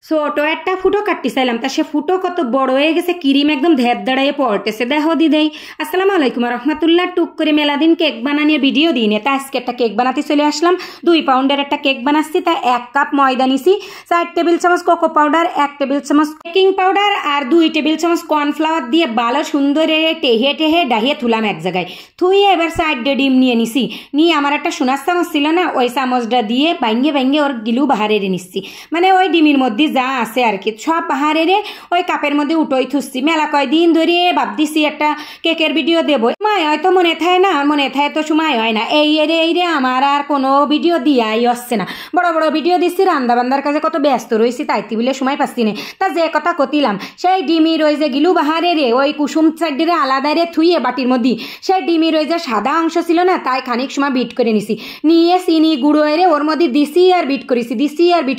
ছোট একটা ফুটো কাটতে চাইলাম, তা সে ফুটো কত বড় হয়ে গেছে, ক্রিম একদম ধ্যার দাঁড়াইয়ে পড়তেছে। দেখো দিদাই, আসসালামু আলাইকুম রহমতুল্লাহ। টুক করে মেলাদিন কেক বানানোর ভিডিও দিই না, তা আজকে একটা কেক বানাতে চলে আসলাম। 2 পাউন্ডের একটা কেক বানাচ্ছি। তা 1 কাপ ময়দা নিছি, 4 টেবিল চামচ কোকো পাউডার, 1 টেবিল চামচ বেকিং পাউডার আর 2 টেবিল চামচ কর্নফ্লাওয়ার দিয়ে ভালো সুন্দর টেহে টেহে ডাহিয়ে থুলাম এক জায়গায়। থুয়ে এবার সাইডে ডিম নিয়ে নিছি, নিয়ে আমার একটা সোনার চামচ ছিল না, ওই চামচটা দিয়ে ভাঙ্গে ভাঙ্গে ওর গিলু বাহারে নিচ্ছি। মানে ওই ডিমের মধ্যে যা আছে আর কি সব বাহারে ওই কাপের মধ্যে উঠোই থুসছি। মেলা কয়দিন ধরে ভাবতেছি একটা কেকের ভিডিও দেবো, সময় হয়তো মনে থাকে না, মনে থাকে তো সময় হয় না। এই রে আমার আর কোনো ভিডিও দিয়াই আসছে না। বড় বড় ভিডিও দিচ্ছি, রান্না বান্দার কাছে কত ব্যস্ত রয়েছি, তাইতে বলে সময় পাচ্ছি না। তা যে কথা কতিলাম, সেই ডিমির ওই যে গিলু বাহারে ওই কুসুম সাইডে আলাদা থুইয়ে বাটির মধ্যে সেই ডিমির ওই যে সাদা অংশ ছিল না, তাই খানিক সময় বিট করে নিছি। নিয়ে চিনি গুঁড়ো ওর মধ্যে দিছি আর বিট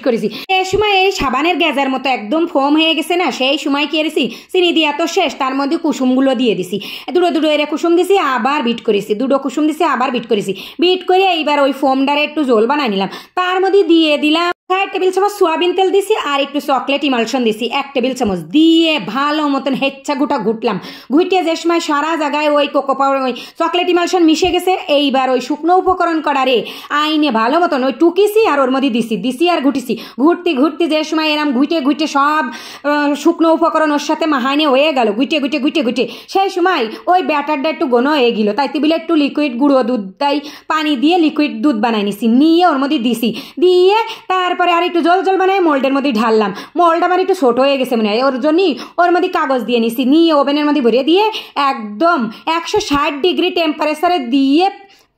করেছি, এই সময় এই সাবানের গ্যাজার মতো একদম ফোম হয়ে গেছে না, সেই সময় কি করেছি, চিনি দিয়া তো শেষ, তার মধ্যে কুসুমগুলো দিয়ে দিছি। দুটো কুসুম দিছি, আবার বিট করেছি, 2 কুসুম দিছি, আবার বিট করেছি। বিট করে এইবার ওই ফোমটারে একটু জোল বানাই নিলাম। তার মধ্যে দিয়ে দিলাম 4 টেবিল চামচ সোয়াবিন তেল দিছি আর একটু চকলেট ইমালশন দিছি 1 টেবিল চামচ দিয়ে ভালো মতন হেচ্ছা ঘুটলাম। ঘুটিয়ে যে সময় সারা জায়গায় ওই কোকো পাউডার ওই চকলেট ইমালশন মিশে গেছে, এইবার ওই শুকনো উপকরণ করারে আইনে ভালো মতন ওই টুকিছি আর ওর মধ্যে দিছি আর ঘুটিছি। ঘুরতে যে সময় এরম ঘুটে সব শুকনো উপকরণ ওর সাথে মাহাইনে হয়ে গেল, ঘুটে সেই সময় ওই ব্যাটারটা একটু ঘন হয়ে গেল, তাইতে বলে একটু লিকুইড গুঁড়ো দুধ তাই পানি দিয়ে লিকুইড দুধ বানাই নিছি, নিয়ে ওর মধ্যে দিছি। দিয়ে তারপরে আর একটু জল বানায় মোল্ডের মধ্যে ঢাললাম। মোল্ড আমার একটু ছোট হয়ে গেছে মনে হয়, ওর জন্যই ওর মধ্যে কাগজ দিয়ে নিছি, নিয়ে ওভেনের মধ্যে ভরিয়ে দিয়ে একদম 160 ডিগ্রি টেম্পারেচারে দিয়ে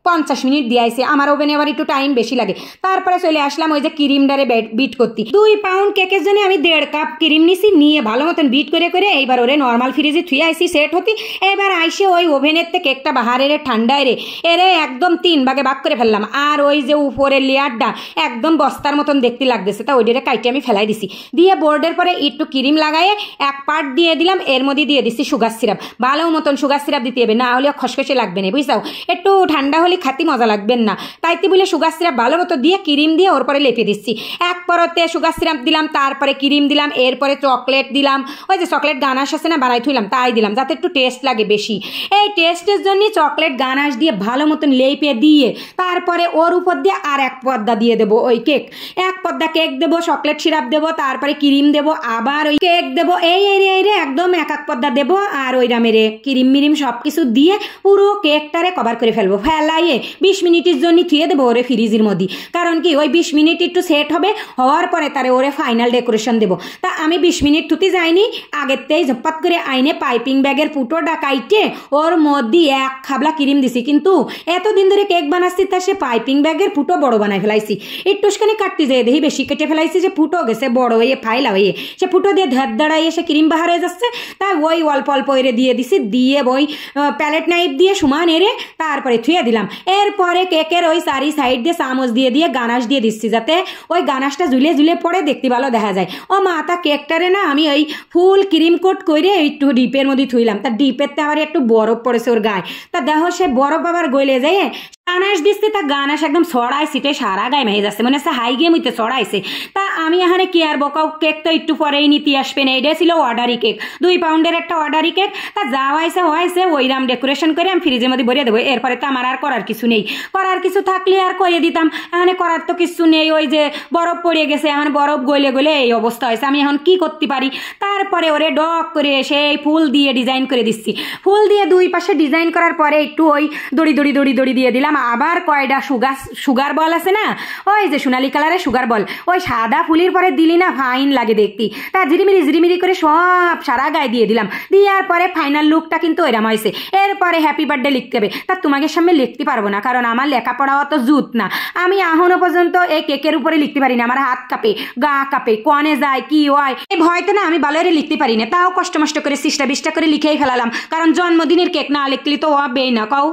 50 মিনিট দিয়েছি। আমার ওভেনে আবার একটু টাইম বেশি লাগে। তারপরে চলে আসলাম ওই যে ক্রিমটারে বিট করতে। 2 পাউন্ড কেকের জন্য আমি 1.5 কাপ ক্রিম নিছি, নিয়ে ভালো মতন বিট করে এইবার ওরে নর্মাল ফ্রিজে থুয়ে আইসি সেট হতি। এবার আইসে ওই ওভেনের থেকে কেকটা বাহারে ঠান্ডায় এরে একদম 3 ভাগে ভাগ করে ফেললাম। আর ওই যে উপরের লেয়ারটা একদম বস্তার মতন দেখতে লাগতেছে, তা ওইটারে কাইটে আমি ফেলাই দিছি। দিয়ে বোর্ডের পরে একটু ক্রিম লাগাইয়ে 1 পার্ট দিয়ে দিলাম, এর মধ্যে দিয়ে দিচ্ছি সুগার সিরাপ। ভালো মতন সুগার সিরাপ দিতে হবে, না হলে খসখসে লাগবে না, বুঝছাও। একটু ঠান্ডা খাতি মজা লাগবেন না, তাইতে বলে সুগার সিরাপ ভালো মতো দিয়ে ক্রিম দিয়ে ওর পরে লেপে দিচ্ছি। এক পরতে সুগার সিরাপ দিলাম, তারপরে ক্রিম দিলাম, এরপরে চকলেট দিলাম, ওই যে চকলেট গানাশ আছে না বানাই থইলাম, তাই দিলাম যাতে একটু টেস্ট লাগে বেশি। এই টেস্টের জন্য চকলেট গানাশ দিয়ে ভালো মতন লেপে দিয়ে তারপরে ওর উপর দিয়ে আর 1 পর্দা দিয়ে দেবো ওই কেক। 1 পর্দা কেক দেবো, চকলেট সিরাপ দেবো, তারপরে ক্রিম দেবো, আবার ওই কেক দেবো, এই একদম 1 পর্দা দেবো। আর ওই রামেরে ক্রিম মিরিম সব কিছু দিয়ে পুরো কেকটারে কভার করে ফেলবো। ফেলাইয়ে 20 মিনিটের জন্য থুয়ে দেবো ওরে ফ্রিজের মধ্যে। কারণ কি ওই 20 মিনিট একটু সেট হবে, হওয়ার পরে তারে ওরে ফাইনাল ডেকোরেশন দেবো। তা আমি 20 মিনিট থুতে যাইনি, আগেরতেই ঝপাত করে আইনে পাইপিং ব্যাগের ফুটো ডাকাইটে ওর মধ্যে 1 খাবলা ক্রিম দিছি। কিন্তু এতদিন ধরে কেক বানাচ্ছি, তা সে পাইপিং ব্যাগের ফুটো বড় বানাই ফেলাইছি। একটুখানি কাটতে যেয়ে দেখি বেশি কেটে ফেলাইছি, যে ফুটো গেছে বড় হয়ে ফাইলা হয়ে, সে ফুটো দিয়ে ধার দাঁড়াইয়ে সে ক্রিম বাহার হয়ে যাচ্ছে। তাই ওই অল্প এরে দিয়ে দিছি, দিয়ে ওই প্যালেট নাইফ দিয়ে সমান এরে তারপরে থুয়ে দিলাম। এরপরে কেকের ওই 4 সাইড দিয়ে চামচ দিয়ে গানাশ দিয়ে দিচ্ছি, যাতে ওই গানাশটা ঝুলে পড়ে দেখতে ভালো দেখা যায়। ও মাথা কেকটারে না আমি ওই ফুল ক্রিম কোট করে একটু ডিপের মধ্যে থুইলাম। তা ডিপের আবার একটু বরফ পড়েছে ওর গায়ে, তা দেখো সে বরফ আবার গলে যায়। গানাশ দিচ্ছে, তা গানাশ একদম ছড়াই ছিটে সারা গায়ে মেয়ে যাচ্ছে, মনে হচ্ছে হাই গেম হইতে ছড়াইছে। তা আমি এখানে কি আর বকাও, কেক তো একটু পরেই নিতে আসবে না, এটা ছিল অর্ডারি কেক, 2 পাউন্ডের একটা অর্ডারি কেক। তা যা হয়েছে ওইরাম ডেকোরেশন করে আমি ফ্রিজের মধ্যে ভরিয়ে দেবো। এরপরে তো আমার আর করার কিছু নেই, করার কিছু থাকলে আর করে দিতাম, এখানে করার তো কিছু নেই। ওই যে বরফ পড়ে গেছে, এখন বরফ গলে এই অবস্থা হয়েছে, আমি এখন কি করতে পারি। তারপরে ওরে ডক করে সেই ফুল দিয়ে ডিজাইন করে দিচ্ছি। ফুল দিয়ে 2 পাশে ডিজাইন করার পরে একটু ওই দড়ি দিয়ে দিলাম। আবার কয়টা সুগার বল আছে না, ওই যে সোনালি কালারের সুগার বল, ওই সাদা ফুলের পরে দিলি না ফাইন লাগে দেখতে। তা ঝিরিমিরি করে সব সারা গায়ে দিয়ে দিলাম। দেওয়ার পরে ফাইনাল লুকটা কিন্তু এরম হয়েছে। এরপরে হ্যাপি বার্থডে লিখতে হবে। তা তোমাকে সামনে লিখতে পারবো না, কারণ আমার লেখাপড়া অত জুত না। আমি এখনো পর্যন্ত এই কেকের উপরে লিখতে পারি না, আমার হাত কাঁপে, গা কাঁপে, কনে যায় কি হয় এই ভয়তে না আমি ভালো লিখতে পারি না। তাও কষ্ট করে 20টা করে লিখেই ফেলালাম, কারণ জন্মদিনের কেক না লিখলে তো হবেই না, কও।